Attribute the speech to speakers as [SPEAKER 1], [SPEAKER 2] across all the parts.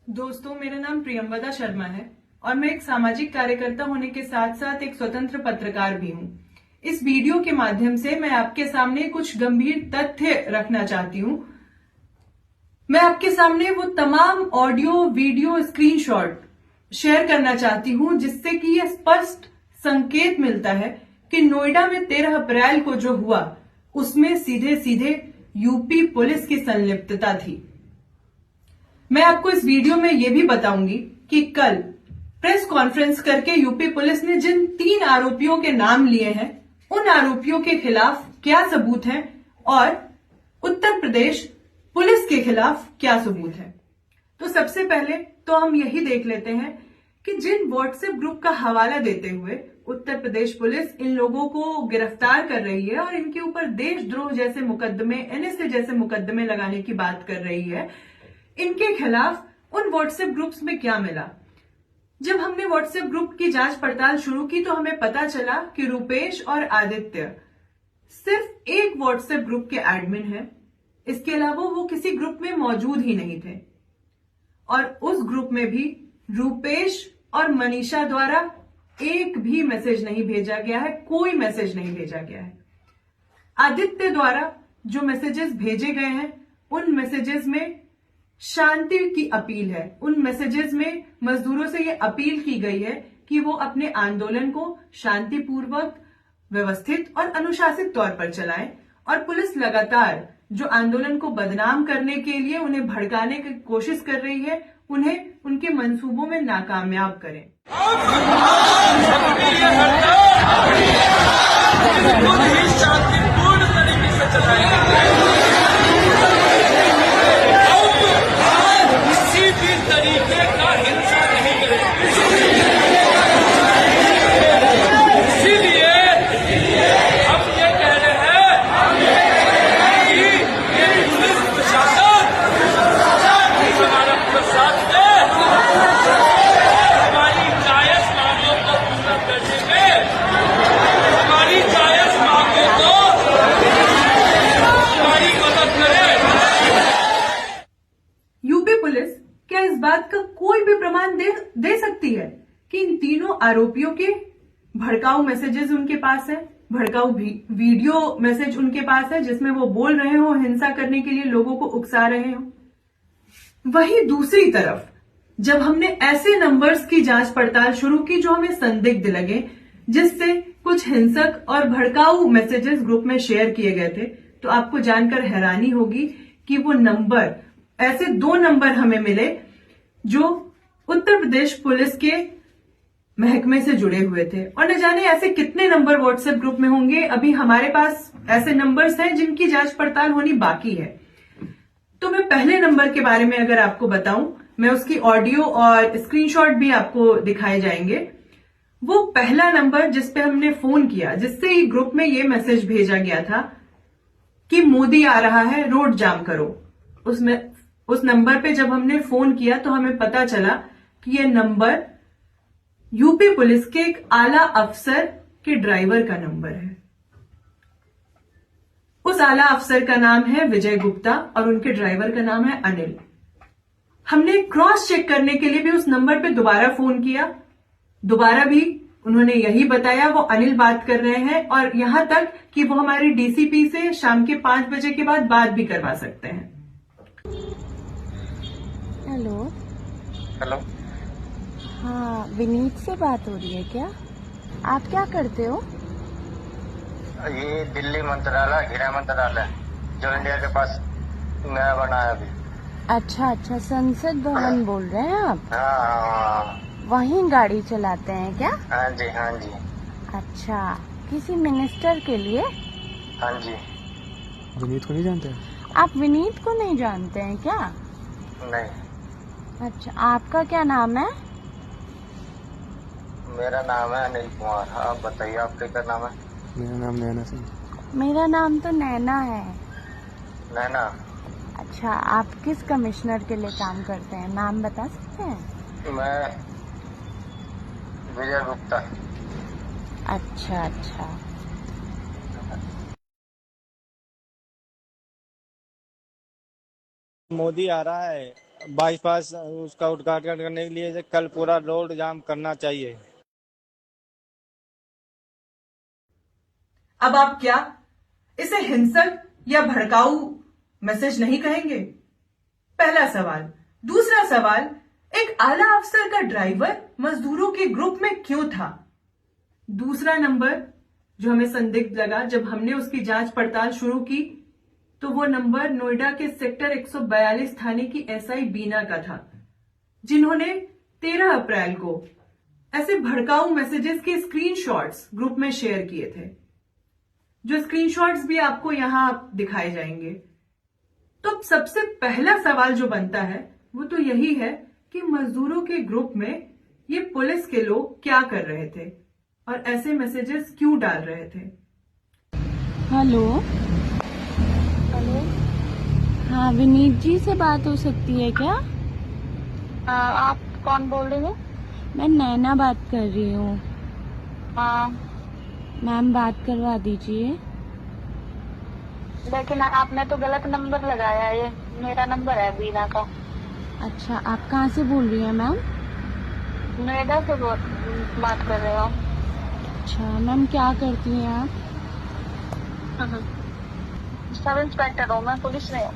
[SPEAKER 1] दोस्तों, मेरा नाम प्रियंवदा शर्मा है और मैं एक सामाजिक कार्यकर्ता होने के साथ साथ एक स्वतंत्र पत्रकार भी हूँ। इस वीडियो के माध्यम से मैं आपके सामने कुछ गंभीर तथ्य रखना चाहती हूँ। मैं आपके सामने वो तमाम ऑडियो, वीडियो, स्क्रीनशॉट शेयर करना चाहती हूँ जिससे कि यह स्पष्ट संकेत मिलता है कि नोएडा में 13 अप्रैल को जो हुआ उसमें सीधे सीधे यूपी पुलिस की संलिप्तता थी। मैं आपको इस वीडियो में यह भी बताऊंगी कि कल प्रेस कॉन्फ्रेंस करके यूपी पुलिस ने जिन 3 आरोपियों के नाम लिए हैं, उन आरोपियों के खिलाफ क्या सबूत हैं और उत्तर प्रदेश पुलिस के खिलाफ क्या सबूत है। तो सबसे पहले तो हम यही देख लेते हैं कि जिन व्हाट्सएप ग्रुप का हवाला देते हुए उत्तर प्रदेश पुलिस इन लोगों को गिरफ्तार कर रही है और इनके ऊपर देशद्रोह जैसे मुकदमे, एनएसए जैसे मुकदमे लगाने की बात कर रही है, इनके खिलाफ उन व्हाट्सएप ग्रुप्स में क्या मिला। जब हमने व्हाट्सएप ग्रुप की जांच पड़ताल शुरू की तो हमें पता चला कि रूपेश और आदित्य सिर्फ एक व्हाट्सएप ग्रुप के एडमिन हैं। इसके अलावा वो किसी ग्रुप में मौजूद ही नहीं थे और उस ग्रुप में भी रूपेश और मनीषा द्वारा एक भी मैसेज नहीं भेजा गया है, कोई मैसेज नहीं भेजा गया है। आदित्य द्वारा जो मैसेजेस भेजे गए हैं उन मैसेजेस में शांति की अपील है। उन मैसेजेस में मजदूरों से यह अपील की गई है कि वो अपने आंदोलन को शांतिपूर्वक, व्यवस्थित और अनुशासित तौर पर चलाएं और पुलिस लगातार जो आंदोलन को बदनाम करने के लिए उन्हें भड़काने की कोशिश कर रही है, उन्हें उनके मंसूबों में नाकामयाब करें। शांतिपूर्ण तरीके से चलाएंगे। किसी भी तरीके का हिंसा नहीं करेंगे। इसीलिए हम ये कह रहे हैं कि ये पुलिस प्रशासन हमारा प्रशासन हमारी जायज मांगों को पूरा करने में, हमारी जायज मांगों को हमारी मदद करे। यूपी पुलिस क्या इस बात का कोई भी प्रमाण दे सकती है कि इन तीनों आरोपियों के भड़काऊ मैसेजेस उनके पास है, भड़काऊ वीडियो मैसेज उनके पास है जिसमें वो बोल रहे हो, हिंसा करने के लिए लोगों को उकसा रहे हो। वहीं दूसरी तरफ जब हमने ऐसे नंबर्स की जांच पड़ताल शुरू की जो हमें संदिग्ध लगे, जिससे कुछ हिंसक और भड़काऊ मैसेजेस ग्रुप में शेयर किए गए थे, तो आपको जानकर हैरानी होगी कि वो नंबर, ऐसे 2 नंबर हमें मिले जो उत्तर प्रदेश पुलिस के महकमे से जुड़े हुए थे। और न जाने ऐसे कितने नंबर व्हाट्सएप ग्रुप में होंगे। अभी हमारे पास ऐसे नंबर्स हैं जिनकी जांच पड़ताल होनी बाकी है। तो मैं पहले नंबर के बारे में अगर आपको बताऊं, मैं उसकी ऑडियो और स्क्रीनशॉट भी आपको दिखाए जाएंगे। वो पहला नंबर जिस पे हमने फोन किया, जिससे ही ग्रुप में ये मैसेज भेजा गया था कि मोदी आ रहा है, रोड जाम करो, उस नंबर पे जब हमने फोन किया तो हमें पता चला कि यह नंबर यूपी पुलिस के एक आला अफसर के ड्राइवर का नंबर है। उस आला अफसर का नाम है विजय गुप्ता और उनके ड्राइवर का नाम है अनिल। हमने क्रॉस चेक करने के लिए भी उस नंबर पे दोबारा फोन किया, दोबारा भी उन्होंने यही बताया, वो अनिल बात कर रहे हैं और यहां तक कि वो हमारी डीसीपी से शाम के 5 बजे के बाद बात भी करवा सकते हैं।
[SPEAKER 2] हेलो।
[SPEAKER 3] हेलो।
[SPEAKER 2] हाँ, विनीत से बात हो रही है क्या? आप क्या करते हो?
[SPEAKER 3] ये दिल्ली मंत्रालय, गृह मंत्रालय जो इंडिया के पास नया बना है अभी।
[SPEAKER 2] अच्छा अच्छा, संसद भवन बोल रहे हैं आप?
[SPEAKER 3] हाँ।
[SPEAKER 2] वहीं गाड़ी चलाते हैं क्या?
[SPEAKER 3] हाँ जी, हाँ जी।
[SPEAKER 2] अच्छा, किसी मिनिस्टर के लिए?
[SPEAKER 3] हाँ जी।
[SPEAKER 4] विनीत को नहीं जानते?
[SPEAKER 2] आप विनीत को नहीं जानते हैं क्या?
[SPEAKER 3] नहीं।
[SPEAKER 2] अच्छा, आपका क्या नाम है?
[SPEAKER 3] मेरा नाम है अनिल कुमार। आप बताइए, आपका क्या नाम है?
[SPEAKER 4] मेरा नाम नैना सिंह।
[SPEAKER 2] मेरा नाम तो नैना है।
[SPEAKER 3] नैना।
[SPEAKER 2] अच्छा, आप किस कमिश्नर के लिए काम करते हैं, नाम बता सकते हैं?
[SPEAKER 3] मैं विजय गुप्ता।
[SPEAKER 2] अच्छा अच्छा।
[SPEAKER 5] मोदी आ रहा है बाईपास उसका उद्घाटन करने के लिए कल पूरा रोड जाम करना चाहिए।
[SPEAKER 1] अब आप क्या इसे हिंसक या भड़काऊ मैसेज नहीं कहेंगे? पहला सवाल। दूसरा सवाल, एक आला अफसर का ड्राइवर मजदूरों के ग्रुप में क्यों था? दूसरा नंबर जो हमें संदिग्ध लगा जब हमने उसकी जांच पड़ताल शुरू की, तो वो नंबर नोएडा के सेक्टर 142 थाने की एसआई बीना का था, जिन्होंने 13 अप्रैल को ऐसे भड़काऊ मैसेजेस के स्क्रीनशॉट्स ग्रुप में शेयर किए थे, जो स्क्रीनशॉट्स भी आपको यहां दिखाए जाएंगे। तो सबसे पहला सवाल जो बनता है वो तो यही है कि मजदूरों के ग्रुप में ये पुलिस के लोग क्या कर रहे थे और ऐसे मैसेजेस क्यों डाल रहे थे?
[SPEAKER 2] हेलो हेलो, हाँ विनीत जी से बात हो सकती है क्या?
[SPEAKER 6] आप कौन बोल रही हो?
[SPEAKER 2] मैं नैना बात कर रही हूँ।
[SPEAKER 6] हाँ,
[SPEAKER 2] मैम बात करवा दीजिए।
[SPEAKER 6] लेकिन आपने तो गलत नंबर लगाया है, ये मेरा नंबर है बीना का।
[SPEAKER 2] अच्छा, आप कहाँ से बोल रही हैं मैम?
[SPEAKER 6] नोएडा से बात कर रहे हो?
[SPEAKER 2] अच्छा मैम, क्या करती हैं आप?
[SPEAKER 6] सब इंस्पेक्टर हूँ मैं, पुलिस में हूँ।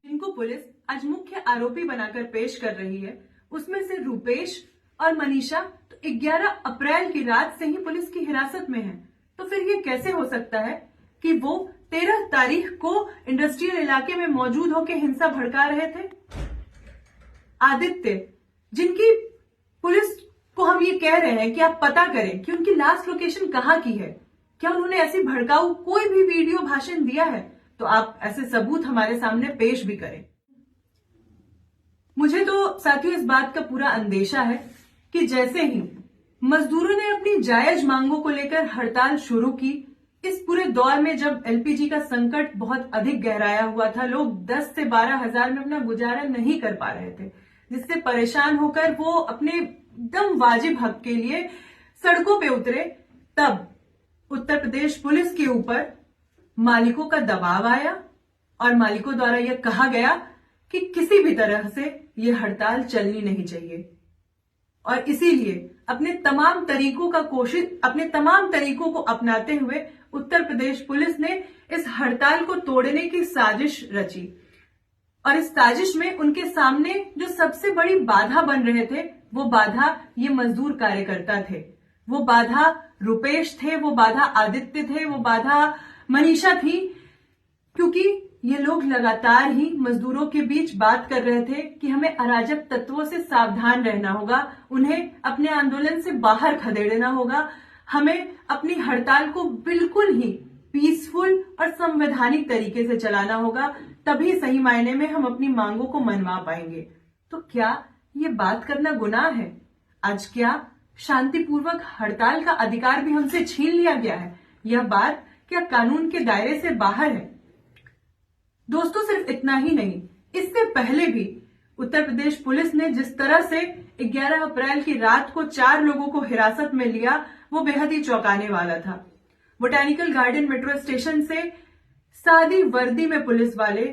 [SPEAKER 1] जिनको पुलिस आज मुख्य आरोपी बनाकर पेश कर रही है, उसमें से रूपेश और मनीषा तो 11 अप्रैल की रात से ही पुलिस की हिरासत में है। तो फिर ये कैसे हो सकता है कि वो 13 तारीख को इंडस्ट्रियल इलाके में मौजूद होकर हिंसा भड़का रहे थे? आदित्य, जिनकी पुलिस को हम ये कह रहे हैं कि आप पता करें कि उनकी लास्ट लोकेशन कहाँ की है, क्या उन्होंने ऐसी भड़काऊ कोई भी वीडियो भाषण दिया है, तो आप ऐसे सबूत हमारे सामने पेश भी करें। मुझे तो साथियों इस बात का पूरा अंदेशा है कि जैसे ही मजदूरों ने अपनी जायज मांगों को लेकर हड़ताल शुरू की, इस पूरे दौर में जब एलपीजी का संकट बहुत अधिक गहराया हुआ था, लोग 10 से 12 हजार में अपना गुजारा नहीं कर पा रहे थे, जिससे परेशान होकर वो अपने एकदम वाजिब हक के लिए सड़कों पे उतरे, तब उत्तर प्रदेश पुलिस के ऊपर मालिकों का दबाव आया और मालिकों द्वारा यह कहा गया कि किसी भी तरह से यह हड़ताल चलनी नहीं चाहिए। और इसीलिए अपने तमाम तरीकों को अपनाते हुए उत्तर प्रदेश पुलिस ने इस हड़ताल को तोड़ने की साजिश रची। और इस साजिश में उनके सामने जो सबसे बड़ी बाधा बन रहे थे, वो बाधा ये मजदूर कार्यकर्ता थे, वो बाधा रूपेश थे, वो बाधा आदित्य थे, वो बाधा मनीषा थी, क्योंकि ये लोग लगातार ही मजदूरों के बीच बात कर रहे थे कि हमें अराजक तत्वों से सावधान रहना होगा, उन्हें अपने आंदोलन से बाहर खदेड़ना होगा, हमें अपनी हड़ताल को बिल्कुल ही पीसफुल और संवैधानिक तरीके से चलाना होगा, तभी सही मायने में हम अपनी मांगों को मनवा पाएंगे। तो क्या ये बात करना गुनाह है? आज क्या शांतिपूर्वक हड़ताल का अधिकार भी हमसे छीन लिया गया है? यह बात क्या कानून के दायरे से बाहर है? दोस्तों, सिर्फ इतना ही नहीं, इससे पहले भी उत्तर प्रदेश पुलिस ने जिस तरह से 11 अप्रैल की रात को 4 लोगों को हिरासत में लिया, वो बेहद ही चौंकाने वाला था। बोटैनिकल गार्डन मेट्रो स्टेशन से सादी वर्दी में पुलिस वाले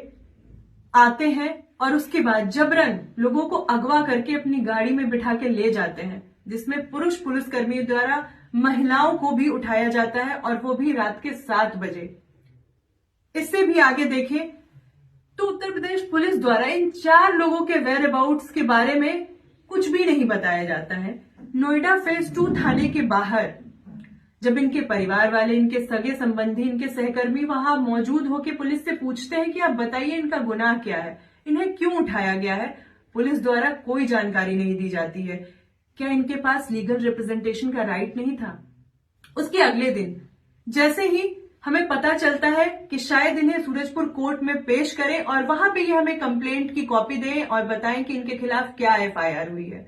[SPEAKER 1] आते हैं और उसके बाद जबरन लोगों को अगवा करके अपनी गाड़ी में बिठा के ले जाते हैं, जिसमें पुरुष पुलिसकर्मियों द्वारा महिलाओं को भी उठाया जाता है, और वो भी रात के 7 बजे। इससे भी आगे देखें तो उत्तर प्रदेश पुलिस द्वारा इन 4 लोगों के वेयर अबाउट्स के बारे में कुछ भी नहीं बताया जाता है। नोएडा फेज 2 थाने के बाहर जब इनके परिवार वाले, इनके सगे संबंधी, इनके सहकर्मी वहां मौजूद होकर पुलिस से पूछते हैं कि आप बताइए इनका गुनाह क्या है, इन्हें क्यों उठाया गया है, पुलिस द्वारा कोई जानकारी नहीं दी जाती है। क्या इनके पास लीगल रिप्रेजेंटेशन का राइट नहीं था? उसके अगले दिन जैसे ही हमें पता चलता है कि शायद इन्हें सूरजपुर कोर्ट में पेश करें और वहां पे ये हमें कंप्लेंट की कॉपी दें और बताएं कि इनके खिलाफ क्या एफआईआर हुई है,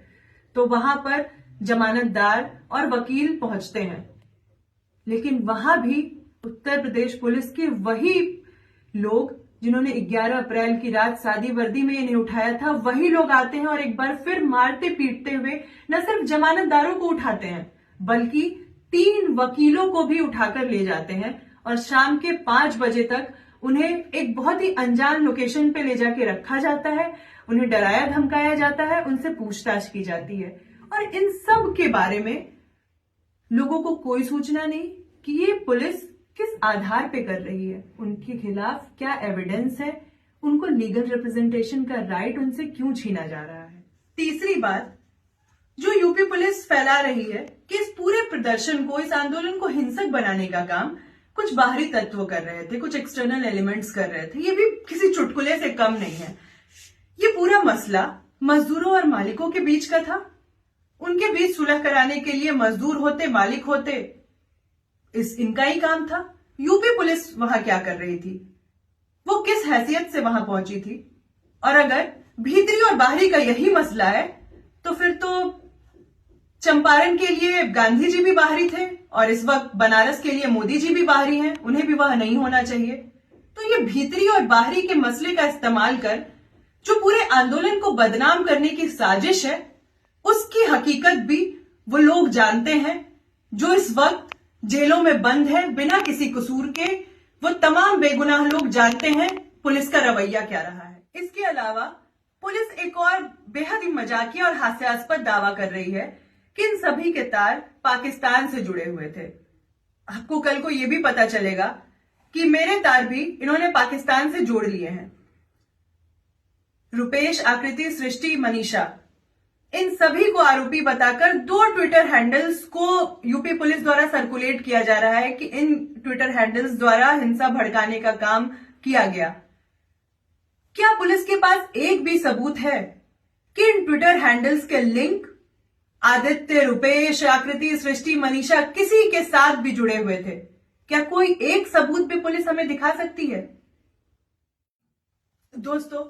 [SPEAKER 1] तो वहां पर जमानतदार और वकील पहुंचते हैं। लेकिन वहां भी उत्तर प्रदेश पुलिस के वही लोग जिन्होंने 11 अप्रैल की रात सादी वर्दी में इन्हें उठाया था, वही लोग आते हैं और एक बार फिर मारते पीटते हुए न सिर्फ जमानतदारों को उठाते हैं, बल्कि 3 वकीलों को भी उठाकर ले जाते हैं और शाम के 5 बजे तक उन्हें एक बहुत ही अनजान लोकेशन पे ले जाके रखा जाता है, उन्हें डराया धमकाया जाता है, उनसे पूछताछ की जाती है और इन सब के बारे में लोगों को कोई सूचना नहीं कि ये पुलिस किस आधार पे कर रही है, उनके खिलाफ क्या एविडेंस है, उनको लीगल रिप्रेजेंटेशन का राइट उनसे क्यों छीना जा रहा है। तीसरी बात जो यूपी पुलिस फैला रही है कि इस पूरे प्रदर्शन को, इस आंदोलन को हिंसक बनाने का काम कुछ बाहरी तत्व कर रहे थे, कुछ एक्सटर्नल एलिमेंट्स कर रहे थे, ये भी किसी चुटकुले से कम नहीं है। ये पूरा मसला मजदूरों और मालिकों के बीच का था। उनके बीच सुलह कराने के लिए मजदूर होते, मालिक होते, इनका ही काम था। यूपी पुलिस वहां क्या कर रही थी, वो किस हैसियत से वहां पहुंची थी? और अगर भीतरी और बाहरी का यही मसला है तो फिर तो चंपारण के लिए गांधी जी भी बाहरी थे और इस वक्त बनारस के लिए मोदी जी भी बाहरी हैं, उन्हें भी वहां नहीं होना चाहिए। तो ये भीतरी और बाहरी के मसले का इस्तेमाल कर जो पूरे आंदोलन को बदनाम करने की साजिश है, उसकी हकीकत भी वो लोग जानते हैं जो इस वक्त जेलों में बंद है बिना किसी कसूर के। वो तमाम बेगुनाह लोग जानते हैं पुलिस का रवैया क्या रहा है। इसके अलावा पुलिस एक और बेहद ही मजाकिया और हास्यास्पद दावा कर रही है कि इन सभी के तार पाकिस्तान से जुड़े हुए थे। आपको कल को यह भी पता चलेगा कि मेरे तार भी इन्होंने पाकिस्तान से जोड़ लिए हैं। रुपेश, आकृति, सृष्टि, मनीषा, इन सभी को आरोपी बताकर 2 ट्विटर हैंडल्स को यूपी पुलिस द्वारा सर्कुलेट किया जा रहा है कि इन ट्विटर हैंडल्स द्वारा हिंसा भड़काने का काम किया गया। क्या पुलिस के पास एक भी सबूत है कि इन ट्विटर हैंडल्स के लिंक आदित्य, रुपेश, आकृति, सृष्टि, मनीषा किसी के साथ भी जुड़े हुए थे? क्या कोई एक सबूत भी पुलिस हमें दिखा सकती है? दोस्तों,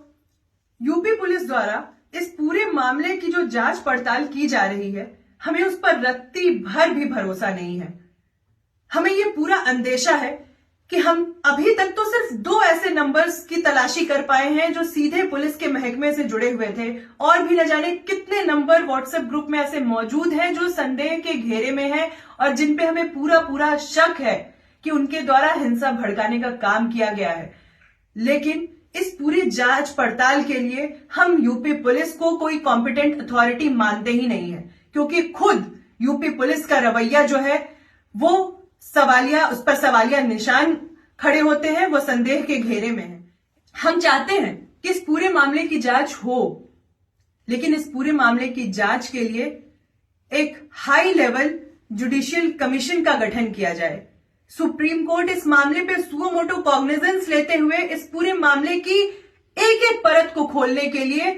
[SPEAKER 1] यूपी पुलिस द्वारा इस पूरे मामले की जो जांच पड़ताल की जा रही है, हमें उस पर रत्ती भर भी भरोसा नहीं है। हमें यह पूरा अंदेशा है कि हम अभी तक तो सिर्फ 2 ऐसे नंबर्स की तलाशी कर पाए हैं जो सीधे पुलिस के महकमे से जुड़े हुए थे, और भी न जाने कितने नंबर व्हाट्सएप ग्रुप में ऐसे मौजूद हैं जो संदेह के घेरे में हैं और जिन पे हमें पूरा शक है कि उनके द्वारा हिंसा भड़काने का काम किया गया है। लेकिन इस पूरी जांच पड़ताल के लिए हम यूपी पुलिस को कोई कॉम्पिटेंट अथॉरिटी मानते ही नहीं है, क्योंकि खुद यूपी पुलिस का रवैया जो है वो उस पर सवालिया निशान खड़े होते हैं, वो संदेह के घेरे में है। हम चाहते हैं कि इस पूरे मामले की जांच हो, लेकिन इस पूरे मामले की जांच के लिए एक हाई लेवल जुडिशियल कमीशन का गठन किया जाए। सुप्रीम कोर्ट इस मामले पे सुओ मोटो कॉग्निजेंस लेते हुए इस पूरे मामले की एक परत को खोलने के लिए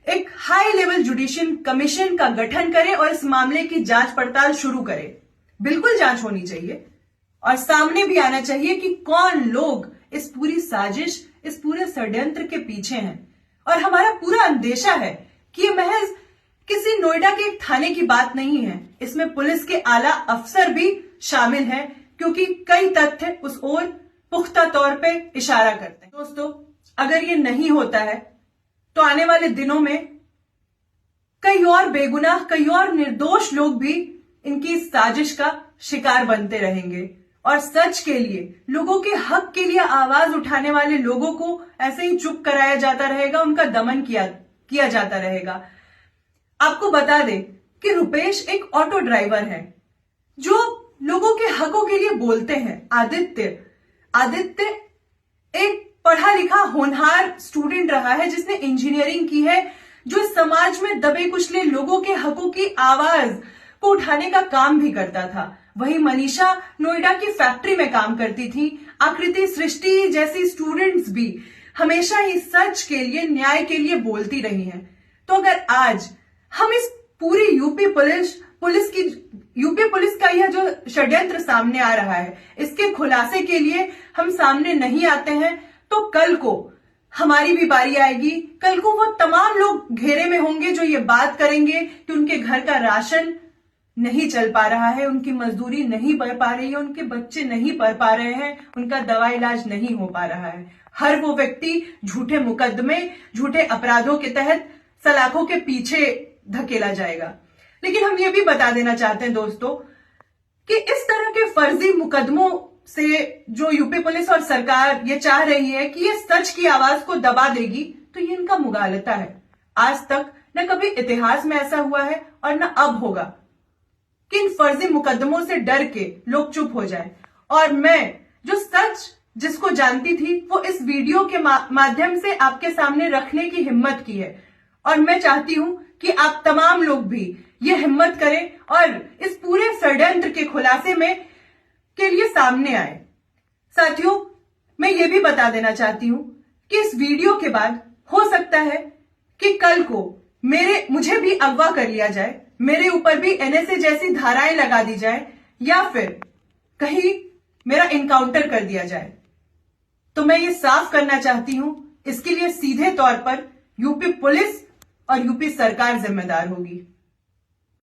[SPEAKER 1] एक हाई लेवल जुडिशियल कमीशन का गठन करे और इस मामले की जांच पड़ताल शुरू करे। बिल्कुल जांच होनी चाहिए और सामने भी आना चाहिए कि कौन लोग इस पूरी साजिश, इस पूरे षड्यंत्र के पीछे हैं। और हमारा पूरा अंदेशा है कि ये महज किसी नोएडा के एक थाने की बात नहीं है, इसमें पुलिस के आला अफसर भी शामिल हैं, क्योंकि कई तथ्य उस ओर पुख्ता तौर पे इशारा करते हैं। दोस्तों, अगर ये नहीं होता है तो आने वाले दिनों में कई और बेगुनाह, कई और निर्दोष लोग भी इनकी साजिश का शिकार बनते रहेंगे और सच के लिए, लोगों के हक के लिए आवाज उठाने वाले लोगों को ऐसे ही चुप कराया जाता रहेगा, उनका दमन किया जाता रहेगा। आपको बता दें कि रुपेश एक ऑटो ड्राइवर है जो लोगों के हकों के लिए बोलते हैं। आदित्य एक पढ़ा लिखा होनहार स्टूडेंट रहा है जिसने इंजीनियरिंग की है, जो समाज में दबे कुचले लोगों के हकों की आवाज को उठाने का काम भी करता था। वहीं मनीषा नोएडा की फैक्ट्री में काम करती थी। आकृति, सृष्टि जैसी स्टूडेंट्स भी हमेशा ही सच के लिए, न्याय के लिए बोलती रही हैं। तो अगर आज हम इस पूरी यूपी पुलिस का यह जो षड्यंत्र सामने आ रहा है, इसके खुलासे के लिए हम सामने नहीं आते हैं, तो कल को हमारी भी बारी आएगी। कल को वो तमाम लोग घेरे में होंगे जो ये बात करेंगे कि उनके घर का राशन नहीं चल पा रहा है, उनकी मजदूरी नहीं बढ़ पा रही है, उनके बच्चे नहीं पढ़ पा रहे हैं, उनका दवा इलाज नहीं हो पा रहा है। हर वो व्यक्ति झूठे मुकदमे, झूठे अपराधों के तहत सलाखों के पीछे धकेला जाएगा। लेकिन हम ये भी बता देना चाहते हैं दोस्तों कि इस तरह के फर्जी मुकदमों से जो यूपी पुलिस और सरकार ये चाह रही है कि ये सच की आवाज को दबा देगी, तो ये इनका मुगालता है। आज तक न कभी इतिहास में ऐसा हुआ है और न अब होगा कि इन फर्जी मुकदमों से डर के लोग चुप हो जाए। और मैं जो सच जिसको जानती थी वो इस वीडियो के माध्यम से आपके सामने रखने की हिम्मत की है। और मैं चाहती हूं कि आप तमाम लोग भी ये हिम्मत करें और इस पूरे षड्यंत्र के खुलासे में के लिए सामने आए। साथियों, मैं ये भी बता देना चाहती हूं कि इस वीडियो के बाद हो सकता है कि कल को मुझे भी अगवा कर लिया जाए, मेरे ऊपर भी एनएसए जैसी धाराएं लगा दी जाए, या फिर कहीं मेरा इनकाउंटर कर दिया जाए। तो मैं ये साफ करना चाहती हूं, इसके लिए सीधे तौर पर यूपी पुलिस और यूपी सरकार जिम्मेदार होगी।